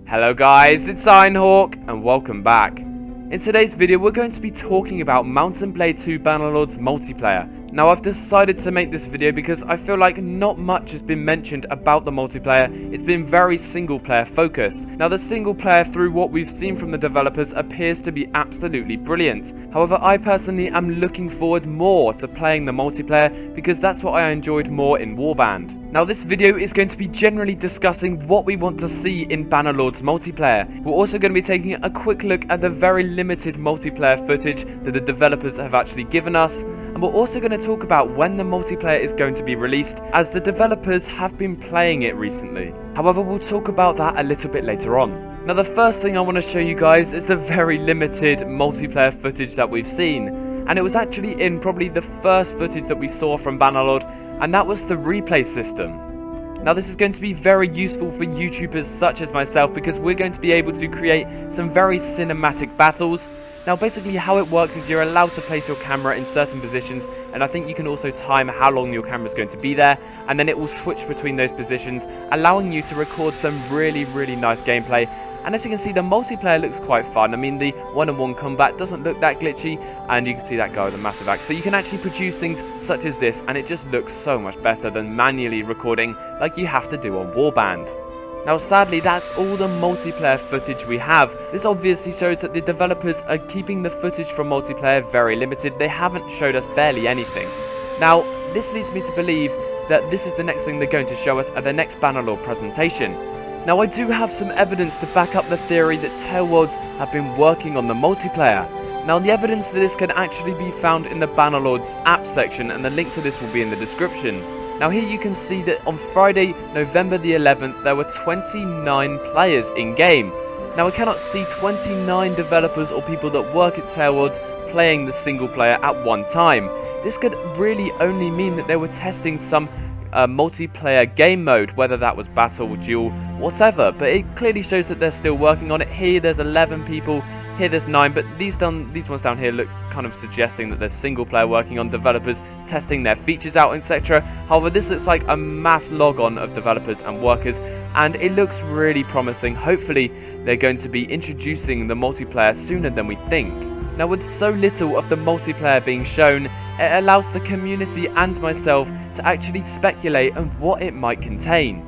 Hello guys, it's Ironhawk and welcome back. In today's video we're going to be talking about Mount & Blade 2 Bannerlord's multiplayer. Now I've decided to make this video because I feel like not much has been mentioned about the multiplayer. It's been very single player focused. Now the single player, through what we've seen from the developers, appears to be absolutely brilliant. However, I personally am looking forward more to playing the multiplayer because that's what I enjoyed more in Warband. Now this video is going to be generally discussing what we want to see in Bannerlord's multiplayer. We're also going to be taking a quick look at the very limited multiplayer footage that the developers have actually given us, and we're also going to talk about when the multiplayer is going to be released, as the developers have been playing it recently. However, we'll talk about that a little bit later on. Now the first thing I want to show you guys is the very limited multiplayer footage that we've seen, and it was actually in probably the first footage that we saw from Bannerlord, and that was the replay system. Now this is going to be very useful for YouTubers such as myself because we're going to be able to create some very cinematic battles. Now basically how it works is you're allowed to place your camera in certain positions, and I think you can also time how long your camera is going to be there, and then it will switch between those positions, allowing you to record some really nice gameplay. And as you can see, the multiplayer looks quite fun. I mean, the one-on-one combat doesn't look that glitchy, and you can see that guy with a massive axe. So you can actually produce things such as this, and it just looks so much better than manually recording like you have to do on Warband. Now sadly, that's all the multiplayer footage we have. This obviously shows that the developers are keeping the footage from multiplayer very limited. They haven't showed us barely anything. Now, this leads me to believe that this is the next thing they're going to show us at the next Bannerlord presentation. Now I do have some evidence to back up the theory that Tailworlds have been working on the multiplayer. Now the evidence for this can actually be found in the Bannerlord's app section, and the link to this will be in the description. Now here you can see that on Friday, November the 11th, there were 29 players in game. Now I cannot see 29 developers or people that work at Tailworlds playing the single player at one time. This could really only mean that they were testing some multiplayer game mode, whether that was battle, duel, whatever, but it clearly shows that they're still working on it. Here there's 11 people, here there's 9, but these ones down here look kind of suggesting that there's single player working on, developers testing their features out, etc. However, this looks like a mass log-on of developers and workers, and it looks really promising. Hopefully they're going to be introducing the multiplayer sooner than we think. Now with so little of the multiplayer being shown, it allows the community and myself to actually speculate on what it might contain.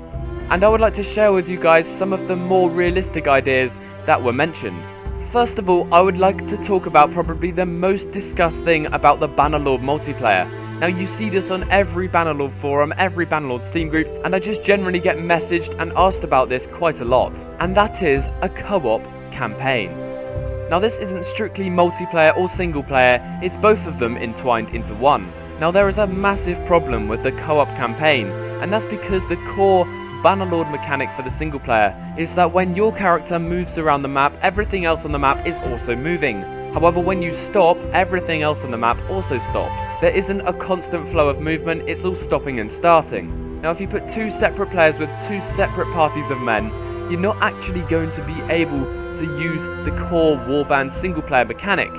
And I would like to share with you guys some of the more realistic ideas that were mentioned. First of all, I would like to talk about probably the most discussed thing about the Bannerlord multiplayer. Now you see this on every Bannerlord forum, every Bannerlord Steam group, and I just generally get messaged and asked about this quite a lot. And that is a co-op campaign. Now this isn't strictly multiplayer or single player, it's both of them entwined into one. Now there is a massive problem with the co-op campaign, and that's because the core Bannerlord mechanic for the single player is that when your character moves around the map, everything else on the map is also moving. However, when you stop, everything else on the map also stops. There isn't a constant flow of movement, it's all stopping and starting. Now if you put two separate players with two separate parties of men, you're not actually going to be able to use the core Warband single player mechanic,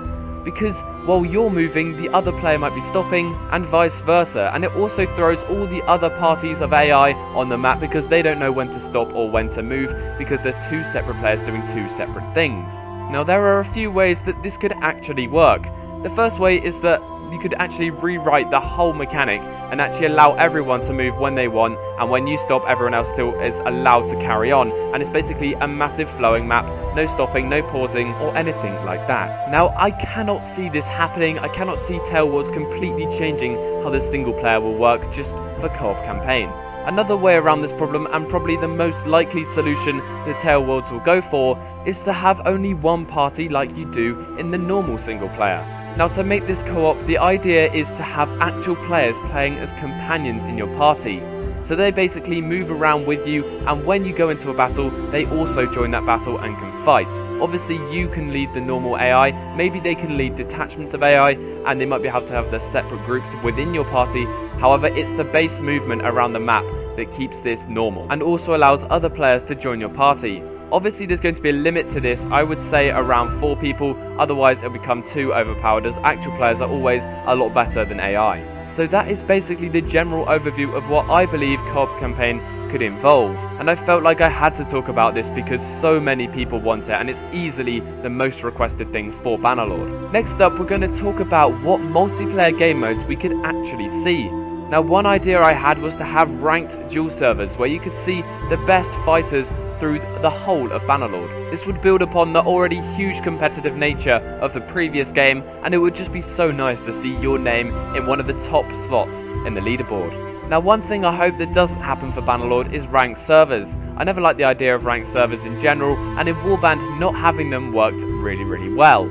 because while you're moving, the other player might be stopping, and vice versa, and it also throws all the other parties of AI on the map because they don't know when to stop or when to move, because there's two separate players doing two separate things. Now there are a few ways that this could actually work. The first way is that you could actually rewrite the whole mechanic and actually allow everyone to move when they want, and when you stop, everyone else still is allowed to carry on, and it's basically a massive flowing map, no stopping, no pausing or anything like that. Now I cannot see this happening. I cannot see Tailworlds completely changing how the single player will work just for co-op campaign. Another way around this problem, and probably the most likely solution the Tailworlds will go for, is to have only one party like you do in the normal single player. Now to make this co-op, the idea is to have actual players playing as companions in your party. So they basically move around with you, and when you go into a battle, they also join that battle and can fight. Obviously you can lead the normal AI, maybe they can lead detachments of AI, and they might be able to have their separate groups within your party. However, it's the base movement around the map that keeps this normal, and also allows other players to join your party. Obviously there's going to be a limit to this. I would say around 4 people, otherwise it'll become too overpowered, as actual players are always a lot better than AI. So that is basically the general overview of what I believe co-op campaign could involve. And I felt like I had to talk about this because so many people want it, and it's easily the most requested thing for Bannerlord. Next up, we're going to talk about what multiplayer game modes we could actually see. Now, one idea I had was to have ranked duel servers where you could see the best fighters through the whole of Bannerlord. This would build upon the already huge competitive nature of the previous game, and it would just be so nice to see your name in one of the top slots in the leaderboard. Now, one thing I hope that doesn't happen for Bannerlord is ranked servers. I never liked the idea of ranked servers in general, and in Warband not having them worked really well.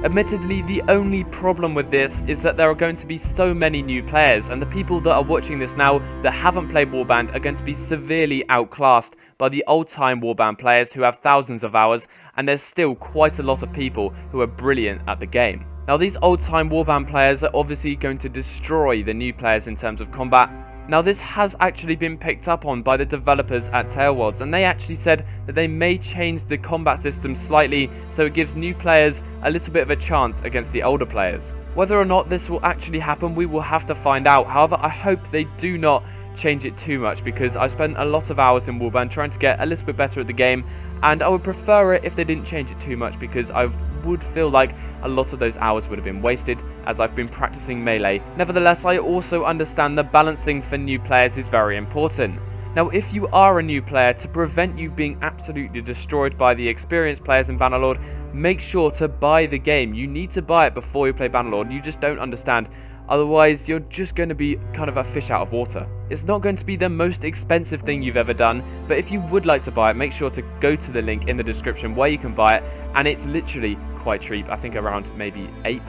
Admittedly, the only problem with this is that there are going to be so many new players, and the people that are watching this now that haven't played Warband are going to be severely outclassed by the old-time Warband players who have thousands of hours, and there's still quite a lot of people who are brilliant at the game. Now, these old-time Warband players are obviously going to destroy the new players in terms of combat. Now, this has actually been picked up on by the developers at Tailworlds, and they actually said that they may change the combat system slightly so it gives new players a little bit of a chance against the older players. Whether or not this will actually happen, we will have to find out. However, I hope they do not change it too much, because I spent a lot of hours in Warband trying to get a little bit better at the game, and I would prefer it if they didn't change it too much, because I would feel like a lot of those hours would have been wasted as I've been practicing melee. Nevertheless, I also understand that balancing for new players is very important. Now, if you are a new player, to prevent you being absolutely destroyed by the experienced players in Bannerlord, make sure to buy the game. You need to buy it before you play Bannerlord. You just don't understand. Otherwise, you're just going to be kind of a fish out of water. It's not going to be the most expensive thing you've ever done, but if you would like to buy it, make sure to go to the link in the description where you can buy it, and it's literally quite cheap. I think around maybe £8,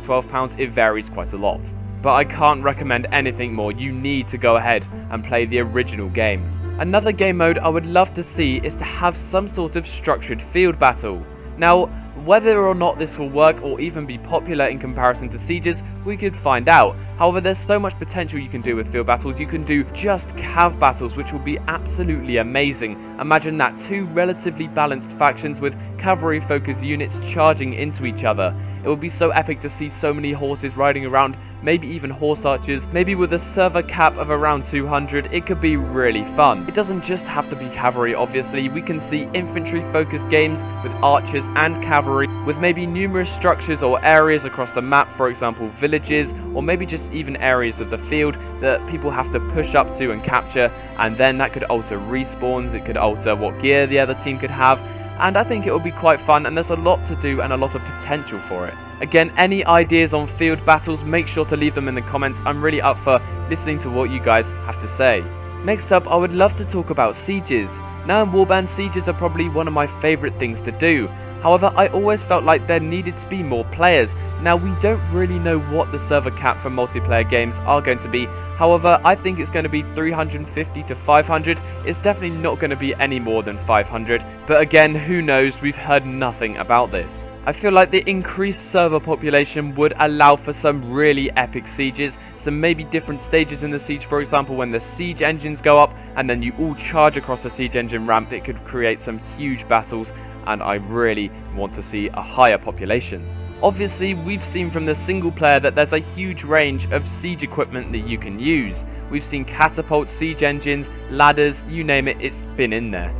£12, it varies quite a lot. But I can't recommend anything more. You need to go ahead and play the original game. Another game mode I would love to see is to have some sort of structured field battle. Now, whether or not this will work or even be popular in comparison to sieges, we could find out. However, there's so much potential you can do with field battles. You can do just cav battles, which will be absolutely amazing. Imagine that, two relatively balanced factions with cavalry focused units charging into each other. It would be so epic to see so many horses riding around, maybe even horse archers, maybe with a server cap of around 200. It could be really fun. It doesn't just have to be cavalry, obviously. We can see infantry focused games with archers and cavalry, with maybe numerous structures or areas across the map, for example villages, or maybe just even areas of the field that people have to push up to and capture, and then that could alter respawns, it could alter what gear the other team could have, and I think it will be quite fun, and there's a lot to do and a lot of potential for it. Again, any ideas on field battles, make sure to leave them in the comments. I'm really up for listening to what you guys have to say. Next up, I would love to talk about sieges. Now in Warband, sieges are probably one of my favourite things to do. However, I always felt like there needed to be more players. Now, we don't really know what the server cap for multiplayer games are going to be. However, I think it's going to be 350 to 500. It's definitely not going to be any more than 500. But again, who knows? We've heard nothing about this. I feel like the increased server population would allow for some really epic sieges, some maybe different stages in the siege. For example, when the siege engines go up and then you all charge across the siege engine ramp, it could create some huge battles, and I really want to see a higher population. Obviously, we've seen from the single player that there's a huge range of siege equipment that you can use. We've seen catapults, siege engines, ladders, you name it, it's been in there.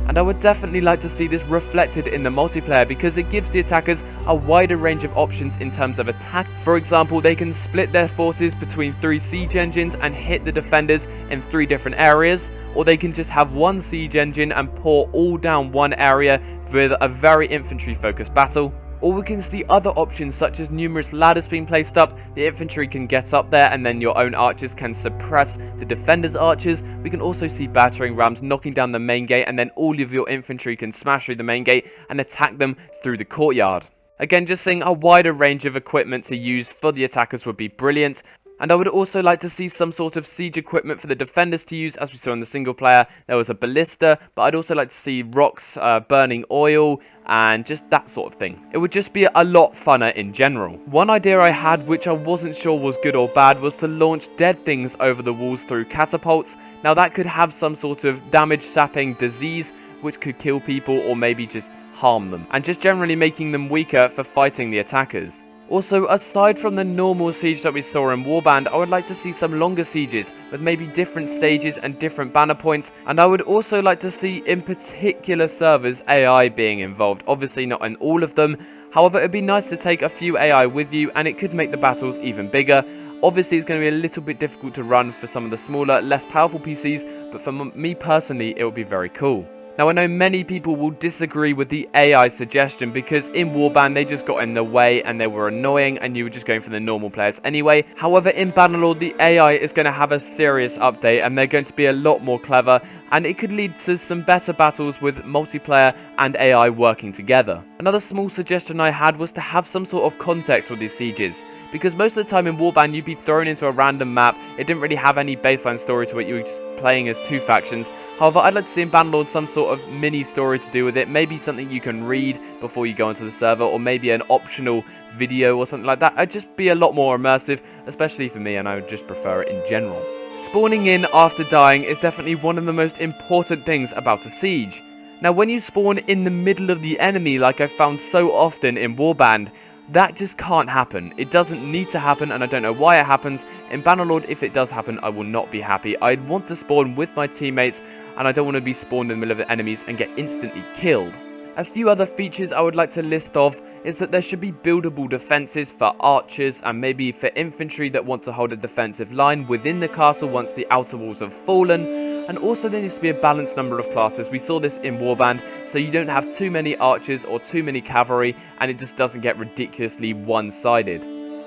And I would definitely like to see this reflected in the multiplayer, because it gives the attackers a wider range of options in terms of attack. For example, they can split their forces between 3 siege engines and hit the defenders in 3 different areas, or they can just have one siege engine and pour all down one area with a very infantry focused battle. Or we can see other options such as numerous ladders being placed up. The infantry can get up there and then your own archers can suppress the defenders' archers. We can also see battering rams knocking down the main gate, and then all of your infantry can smash through the main gate and attack them through the courtyard. Again, just seeing a wider range of equipment to use for the attackers would be brilliant. And I would also like to see some sort of siege equipment for the defenders to use. As we saw in the single player, there was a ballista, but I'd also like to see rocks, burning oil, and just that sort of thing. It would just be a lot funner in general. One idea I had, which I wasn't sure was good or bad, was to launch dead things over the walls through catapults. Now that could have some sort of damage sapping disease, which could kill people or maybe just harm them, and just generally making them weaker for fighting the attackers. Also, aside from the normal siege that we saw in Warband, I would like to see some longer sieges with maybe different stages and different banner points, and I would also like to see in particular servers AI being involved. Obviously not in all of them, however it would be nice to take a few AI with you and it could make the battles even bigger. Obviously it's going to be a little bit difficult to run for some of the smaller, less powerful PCs, but for me personally it would be very cool. Now, I know many people will disagree with the AI suggestion because in Warband they just got in the way and they were annoying and you were just going for the normal players anyway. However, in Bannerlord the AI is going to have a serious update and they're going to be a lot more clever, and it could lead to some better battles with multiplayer and AI working together. Another small suggestion I had was to have some sort of context with these sieges, because most of the time in Warband you'd be thrown into a random map. It didn't really have any baseline story to it, you were just playing as two factions. However, I'd like to see in Bannerlord some sort of mini story to do with it, maybe something you can read before you go onto the server, or maybe an optional video or something like that. It'd just be a lot more immersive, especially for me, and I would just prefer it in general. Spawning in after dying is definitely one of the most important things about a siege. Now, when you spawn in the middle of the enemy, like I found so often in Warband, that just can't happen. It doesn't need to happen, and I don't know why it happens. In Bannerlord, if it does happen, I will not be happy. I'd want to spawn with my teammates, and I don't want to be spawned in the middle of the enemies and get instantly killed. A few other features I would like to list off is that there should be buildable defenses for archers and maybe for infantry that want to hold a defensive line within the castle once the outer walls have fallen. And also there needs to be a balanced number of classes. We saw this in Warband, so you don't have too many archers or too many cavalry, and it just doesn't get ridiculously one-sided.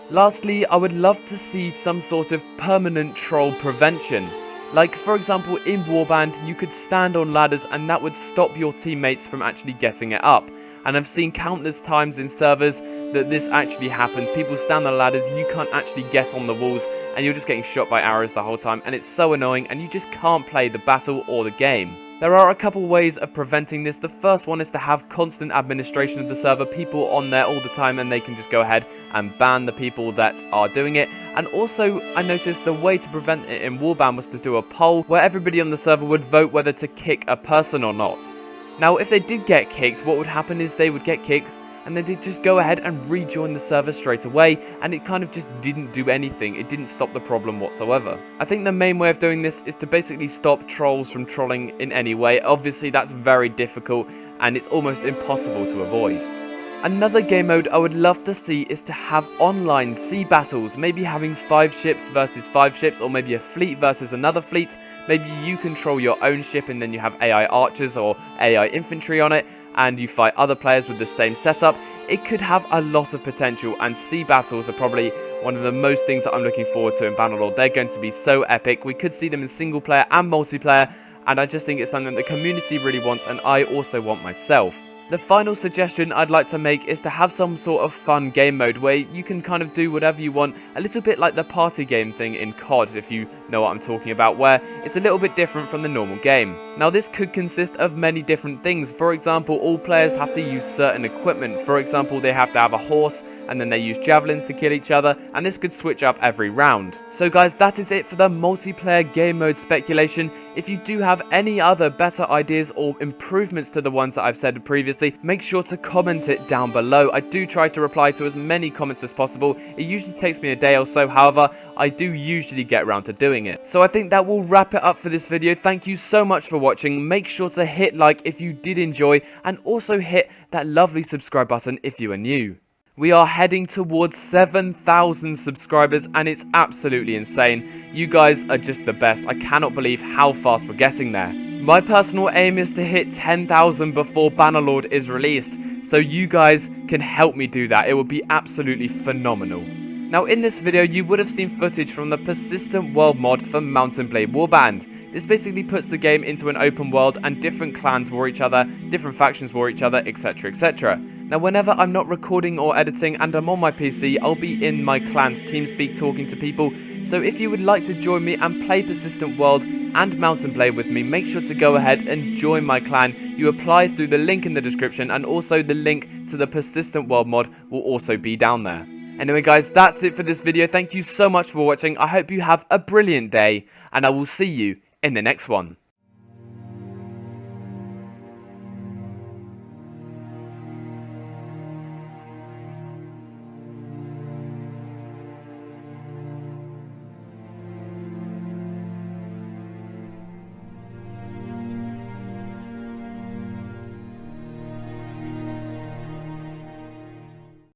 Lastly, I would love to see some sort of permanent troll prevention. Like, for example, in Warband, you could stand on ladders and that would stop your teammates from actually getting it up. And I've seen countless times in servers that this actually happens. People stand on ladders, you can't actually get on the walls, and you're just getting shot by arrows the whole time, and it's so annoying, and you just can't play the battle or the game. There are a couple ways of preventing this. The first one is to have constant administration of the server, people on there all the time, and they can just go ahead and ban the people that are doing it. And also, I noticed the way to prevent it in Warband was to do a poll where everybody on the server would vote whether to kick a person or not. Now, if they did get kicked, what would happen is they would get kicked, and then they'd just go ahead and rejoin the server straight away, and it kind of just didn't do anything. It didn't stop the problem whatsoever. I think the main way of doing this is to basically stop trolls from trolling in any way. Obviously, that's very difficult, and it's almost impossible to avoid. Another game mode I would love to see is to have online sea battles, maybe having 5 ships versus 5 ships, or maybe a fleet versus another fleet. Maybe you control your own ship and then you have AI archers or AI infantry on it, and you fight other players with the same setup. It could have a lot of potential, and sea battles are probably one of the most things that I'm looking forward to in Bannerlord. They're going to be so epic. We could see them in single player and multiplayer, and I just think it's something the community really wants, and I also want myself. The final suggestion I'd like to make is to have some sort of fun game mode where you can kind of do whatever you want, a little bit like the party game thing in COD, if you know what I'm talking about, where it's a little bit different from the normal game. Now, this could consist of many different things. For example, all players have to use certain equipment. For example, they have to have a horse, and then they use javelins to kill each other, and this could switch up every round. So guys, that is it for the multiplayer game mode speculation. If you do have any other better ideas or improvements to the ones that I've said previously, make sure to comment it down below. I do try to reply to as many comments as possible. It usually takes me a day or so, however, I do usually get around to doing it. So I think that will wrap it up for this video. Thank you so much for watching. Make sure to hit like if you did enjoy, and also hit that lovely subscribe button if you are new. We are heading towards 7,000 subscribers, and it's absolutely insane. You guys are just the best. I cannot believe how fast we're getting there. My personal aim is to hit 10,000 before Bannerlord is released, so you guys can help me do that. It would be absolutely phenomenal. Now, in this video, you would have seen footage from the Persistent World mod for Mount & Blade Warband. This basically puts the game into an open world, and different clans war each other, different factions war each other, etc, etc. Now, whenever I'm not recording or editing and I'm on my PC, I'll be in my clan's TeamSpeak talking to people. So if you would like to join me and play Persistent World and Mount & Blade with me, make sure to go ahead and join my clan. You apply through the link in the description, and also the link to the Persistent World mod will also be down there. Anyway guys, that's it for this video. Thank you so much for watching. I hope you have a brilliant day, and I will see you in the next one.